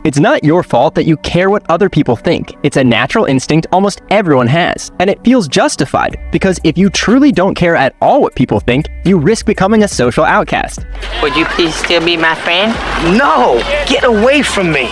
It's not your fault that you care what other people think. It's a natural instinct almost everyone has, and it feels justified, because if you truly don't care at all what people think, you risk becoming a social outcast. Would you please still be my friend? No! Get away from me!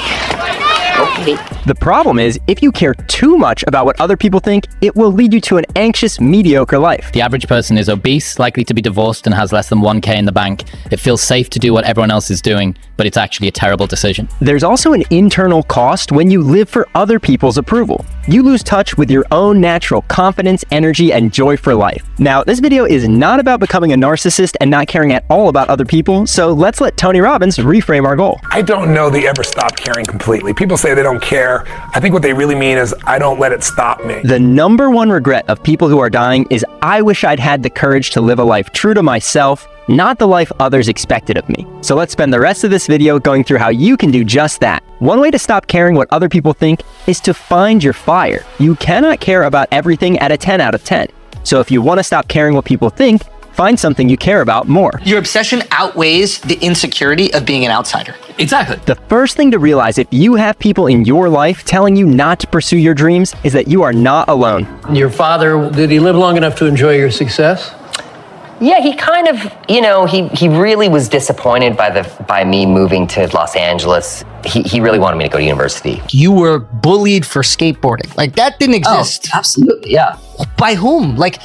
Okay. The problem is, if you care too much about what other people think, it will lead you to an anxious, mediocre life. The average person is obese, likely to be divorced, and has less than 1K in the bank. It feels safe to do what everyone else is doing, but it's actually a terrible decision. There's also an internal cost when you live for other people's approval. You lose touch with your own natural confidence, energy, and joy for life. Now, this video is not about becoming a narcissist and not caring at all about other people, so let's let Tony Robbins reframe our goal. I don't know they ever stop caring completely. People say they don't care. I think what they really mean is, I don't let it stop me. The number one regret of people who are dying is, I wish I'd had the courage to live a life true to myself, not the life others expected of me. So let's spend the rest of this video going through how you can do just that. One way to stop caring what other people think is to find your fire. You cannot care about everything at a 10 out of 10. So if you want to stop caring what people think, find something you care about more. Your obsession outweighs the insecurity of being an outsider. Exactly. The first thing to realize if you have people in your life telling you not to pursue your dreams is that you are not alone. Your father, did he live long enough to enjoy your success? Yeah, he kind of, he really was disappointed by me moving to Los Angeles. He really wanted me to go to university. You were bullied for skateboarding. Like, that didn't exist. Oh, absolutely, yeah. By whom? Like,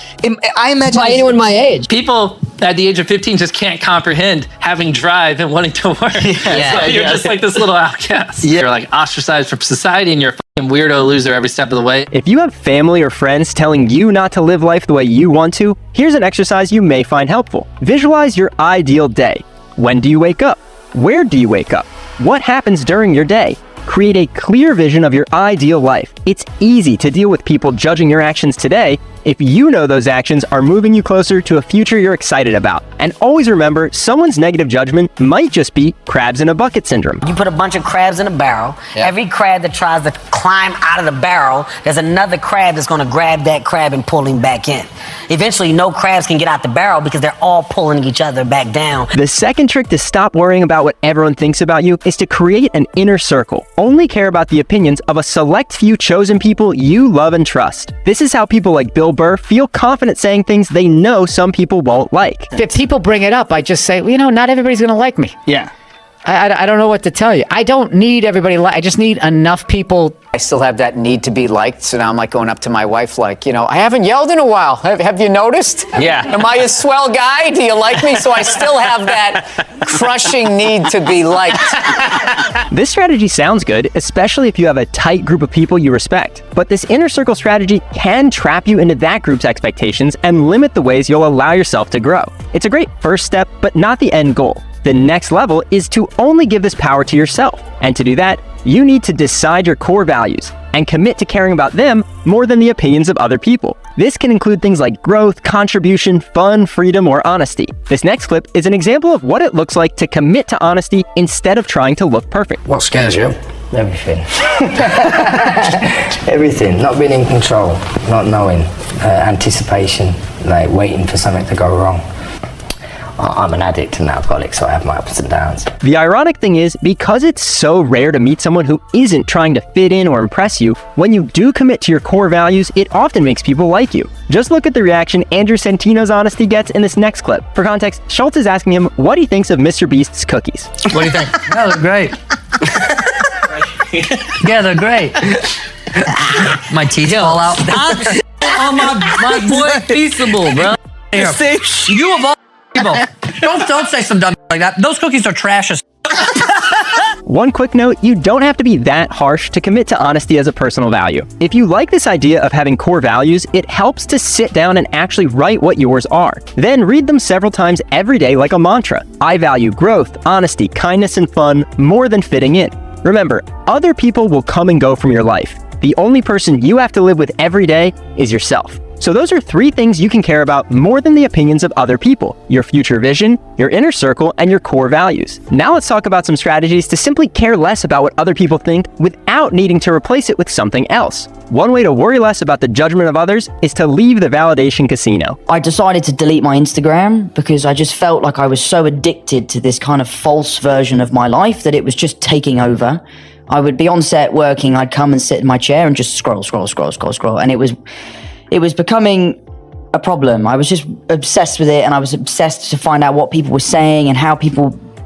I imagine... By anyone my age. People at the age of 15 just can't comprehend having drive and wanting to work. So you're just like this little outcast. Yeah. You're like ostracized from society and you're a fucking weirdo loser every step of the way. If you have family or friends telling you not to live life the way you want to, here's an exercise you may find helpful. Visualize your ideal day. When do you wake up? Where do you wake up? What happens during your day? Create a clear vision of your ideal life. It's easy to deal with people judging your actions today if you know those actions are moving you closer to a future you're excited about. And always remember, someone's negative judgment might just be crabs in a bucket syndrome. You put a bunch of crabs in a barrel. Yeah. Every crab that tries to climb out of the barrel, there's another crab that's gonna grab that crab and pull him back in. Eventually, no crabs can get out the barrel because they're all pulling each other back down. The second trick to stop worrying about what everyone thinks about you is to create an inner circle. Only care about the opinions of a select few chosen people you love and trust. This is how people like Bill Burr feel confident saying things they know some people won't like. If people bring it up, I just say, well, not everybody's gonna like me. Yeah. I don't know what to tell you. I don't need everybody I just need enough people. I still have that need to be liked, so now I'm like going up to my wife like, I haven't yelled in a while. Have you noticed? Yeah. Am I a swell guy? Do you like me? So I still have that crushing need to be liked. This strategy sounds good, especially if you have a tight group of people you respect. But this inner circle strategy can trap you into that group's expectations and limit the ways you'll allow yourself to grow. It's a great first step, but not the end goal. The next level is to only give this power to yourself. And to do that, you need to decide your core values and commit to caring about them more than the opinions of other people. This can include things like growth, contribution, fun, freedom, or honesty. This next clip is an example of what it looks like to commit to honesty instead of trying to look perfect. What scares you? Everything. Everything. Not being in control, not knowing, anticipation, like waiting for something to go wrong. I'm an addict and alcoholic, so I have my ups and downs. The ironic thing is, because it's so rare to meet someone who isn't trying to fit in or impress you, when you do commit to your core values, it often makes people like you. Just look at the reaction Andrew Santino's honesty gets in this next clip. For context, Schultz is asking him what he thinks of Mr. Beast's cookies. What do you think? Yeah, they're great. Yeah, they're great. My teeth fall out. Oh, my boy, Feastable, bro. You of all people, don't say some dumb like that. Those cookies are trash as One quick note, you don't have to be that harsh to commit to honesty as a personal value. If you like this idea of having core values, it helps to sit down and actually write what yours are. Then read them several times every day like a mantra. I value growth, honesty, kindness, and fun more than fitting in. Remember, other people will come and go from your life. The only person you have to live with every day is yourself. So those are 3 things you can care about more than the opinions of other people: your future vision, your inner circle, and your core values. Now let's talk about some strategies to simply care less about what other people think without needing to replace it with something else. One way to worry less about the judgment of others is to leave the validation casino. I decided to delete my Instagram because I just felt like I was so addicted to this kind of false version of my life that it was just taking over. I would be on set working, I'd come and sit in my chair and just scroll. And it was becoming a problem. I was just obsessed with it, and I was obsessed to find out what people were saying and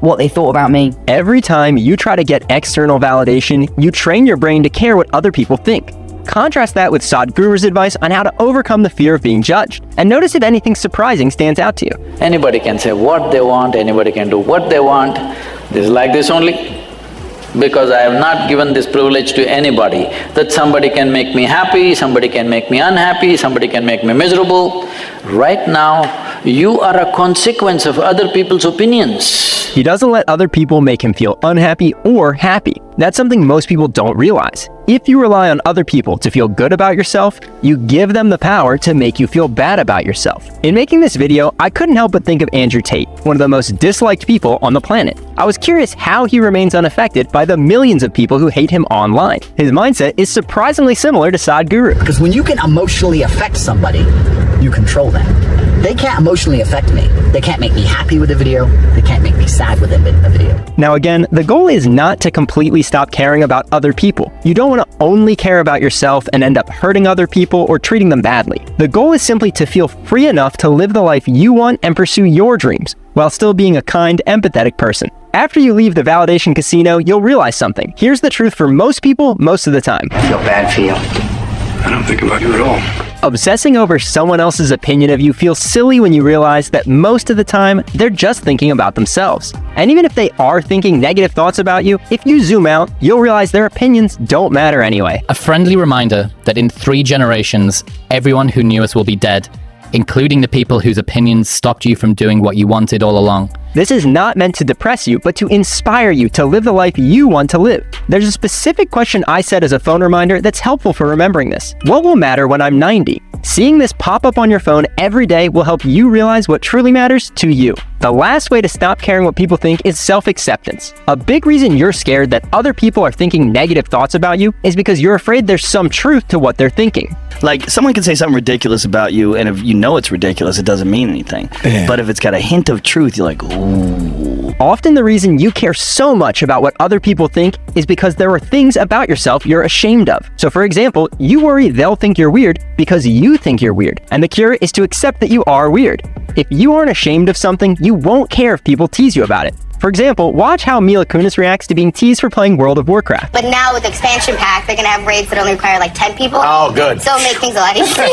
what they thought about me. Every time you try to get external validation, you train your brain to care what other people think. Contrast that with Sadhguru's advice on how to overcome the fear of being judged. And notice if anything surprising stands out to you. Anybody can say what they want, anybody can do what they want. This is like this only. Because I have not given this privilege to anybody, that somebody can make me happy, somebody can make me unhappy, somebody can make me miserable. Right now, you are a consequence of other people's opinions. He doesn't let other people make him feel unhappy or happy. That's something most people don't realize. If you rely on other people to feel good about yourself, you give them the power to make you feel bad about yourself. In making this video, I couldn't help but think of Andrew Tate, one of the most disliked people on the planet. I was curious how he remains unaffected by the millions of people who hate him online. His mindset is surprisingly similar to Sadhguru. Because when you can emotionally affect somebody, you control them. They can't emotionally affect me. They can't make me happy with a video. They can't make me sad with a video. Now again, the goal is not to completely stop caring about other people. You don't want to only care about yourself and end up hurting other people or treating them badly. The goal is simply to feel free enough to live the life you want and pursue your dreams, while still being a kind, empathetic person. After you leave the validation casino, you'll realize something. Here's the truth for most people, most of the time. I feel bad for you. I don't think about you at all. Obsessing over someone else's opinion of you feels silly when you realize that most of the time, they're just thinking about themselves. And even if they are thinking negative thoughts about you, if you zoom out, you'll realize their opinions don't matter anyway. A friendly reminder that in 3 generations, everyone who knew us will be dead, including the people whose opinions stopped you from doing what you wanted all along. This is not meant to depress you, but to inspire you to live the life you want to live. There's a specific question I set as a phone reminder that's helpful for remembering this. What will matter when I'm 90? Seeing this pop up on your phone every day will help you realize what truly matters to you. The last way to stop caring what people think is self-acceptance. A big reason you're scared that other people are thinking negative thoughts about you is because you're afraid there's some truth to what they're thinking. Like, someone can say something ridiculous about you, and if you know it's ridiculous, it doesn't mean anything. Yeah. But if it's got a hint of truth, you're like, ooh. Often the reason you care so much about what other people think is because there are things about yourself you're ashamed of. So for example, you worry they'll think you're weird because you think you're weird. And the cure is to accept that you are weird. If you aren't ashamed of something, you won't care if people tease you about it. For example, watch how Mila Kunis reacts to being teased for playing World of Warcraft. But now with expansion pack, they're going to have raids that only require like 10 people. Oh, good. So it'll make things a lot easier.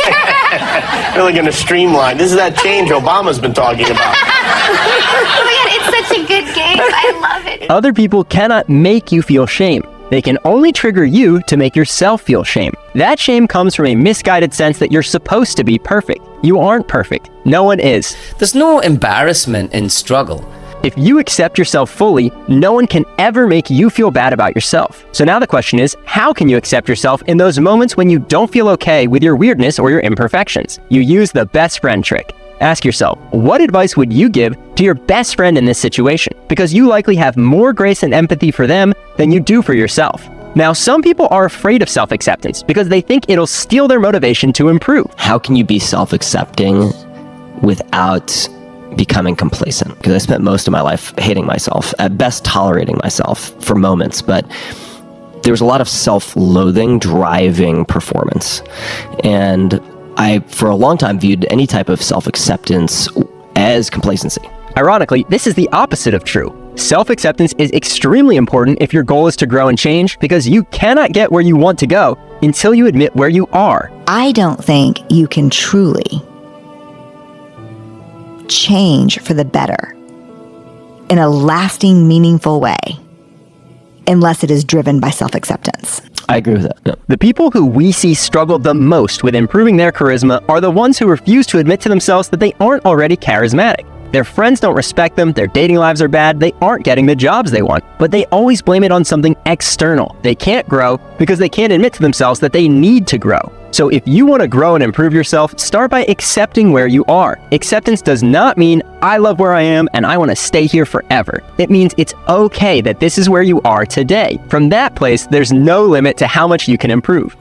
Really going to streamline. This is that change Obama's been talking about. Oh my God, it's such a good game. I love it. Other people cannot make you feel shame. They can only trigger you to make yourself feel shame. That shame comes from a misguided sense that you're supposed to be perfect. You aren't perfect. No one is. There's no embarrassment in struggle. If you accept yourself fully, no one can ever make you feel bad about yourself. So now the question is, how can you accept yourself in those moments when you don't feel okay with your weirdness or your imperfections? You use the best friend trick. Ask yourself, what advice would you give to your best friend in this situation? Because you likely have more grace and empathy for them than you do for yourself. Now, some people are afraid of self-acceptance because they think it'll steal their motivation to improve. How can you be self-accepting without becoming complacent? Because I spent most of my life hating myself, at best tolerating myself for moments, but there was a lot of self-loathing driving performance. And I, for a long time, viewed any type of self-acceptance as complacency. Ironically, this is the opposite of true. Self-acceptance is extremely important if your goal is to grow and change, because you cannot get where you want to go until you admit where you are. I don't think you can truly change for the better in a lasting, meaningful way unless it is driven by self-acceptance. I agree with that. Yeah. The people who we see struggle the most with improving their charisma are the ones who refuse to admit to themselves that they aren't already charismatic. Their friends don't respect them, their dating lives are bad, they aren't getting the jobs they want, but they always blame it on something external. They can't grow because they can't admit to themselves that they need to grow. So if you want to grow and improve yourself, start by accepting where you are. Acceptance does not mean, I love where I am and I want to stay here forever. It means it's okay that this is where you are today. From that place, there's no limit to how much you can improve.